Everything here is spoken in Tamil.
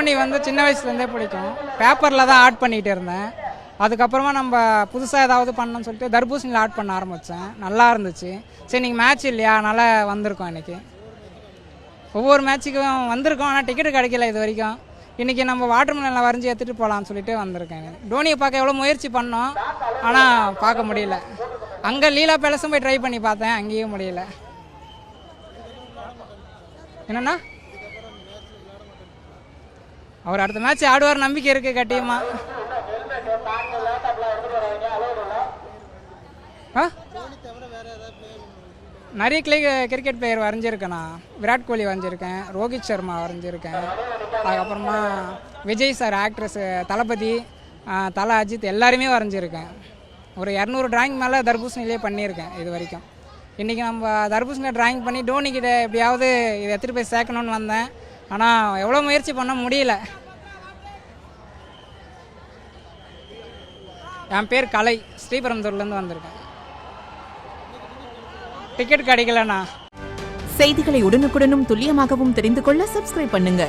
டோனி வந்து சின்ன வயசுலேருந்தே பிடிக்கும். பேப்பரில் தான் ஆட் பண்ணிகிட்டு இருந்தேன். அதுக்கப்புறமா நம்ம புதுசாக ஏதாவது பண்ணணும்னு சொல்லிட்டு தர்பூசணியில் ஆட் பண்ண ஆரம்பித்தேன். நல்லா இருந்துச்சு. சரி நீங்கள் மேட்ச் இல்லையா, அதனால் வந்திருக்கோம் இன்றைக்கி. ஒவ்வொரு மேட்ச்சுக்கும் வந்திருக்கோம், ஆனால் டிக்கெட்டு கிடைக்கல இது வரைக்கும். இன்றைக்கி நம்ம வாட்டர் மெலனில் வரைஞ்சி எடுத்துகிட்டு போகலான்னு சொல்லிட்டு வந்திருக்கேன். டோனியை பார்க்க எவ்வளோ முயற்சி பண்ணோம், ஆனால் பார்க்க முடியல. அங்கே லீலா பேலஸும் போய் ட்ரை பண்ணி பார்த்தேன், அங்கேயும் முடியல. என்னண்ணா அவர் அடுத்த மேட்ச் ஆடுவார் நம்பிக்கை இருக்குது கட்டியமா. நிறைய கிரிக்கெட் பிளேயர் வரைஞ்சிருக்கேண்ணா. விராட் கோலி வரைஞ்சிருக்கேன், ரோஹித் சர்மா வரைஞ்சிருக்கேன். அதுக்கப்புறமா விஜய் சார் ஆக்ட்ரஸ் தளபதி, தலை அஜித் எல்லாருமே வரைஞ்சிருக்கேன். ஒரு 200 டிராயிங் மேலே தர்பூசணிலே பண்ணியிருக்கேன் இது வரைக்கும். இன்றைக்கி நம்ம தர்பூசணியில் டிராயிங் பண்ணி டோனிக்கிட்ட எப்படியாவது இதை எடுத்துகிட்டு போய் சேர்க்கணுன்னு வந்தேன். ஆனால் எவ்வளோ முயற்சி பண்ண முடியல. என் பேர் கலை, ஸ்ரீபெரும்புதூர்லேருந்து வந்திருக்கேன். டிக்கெட் கிடைக்கலண்ணா. செய்திகளை உடனுக்குடனும் துல்லியமாகவும் தெரிந்து கொள்ள சப்ஸ்கிரைப் பண்ணுங்க.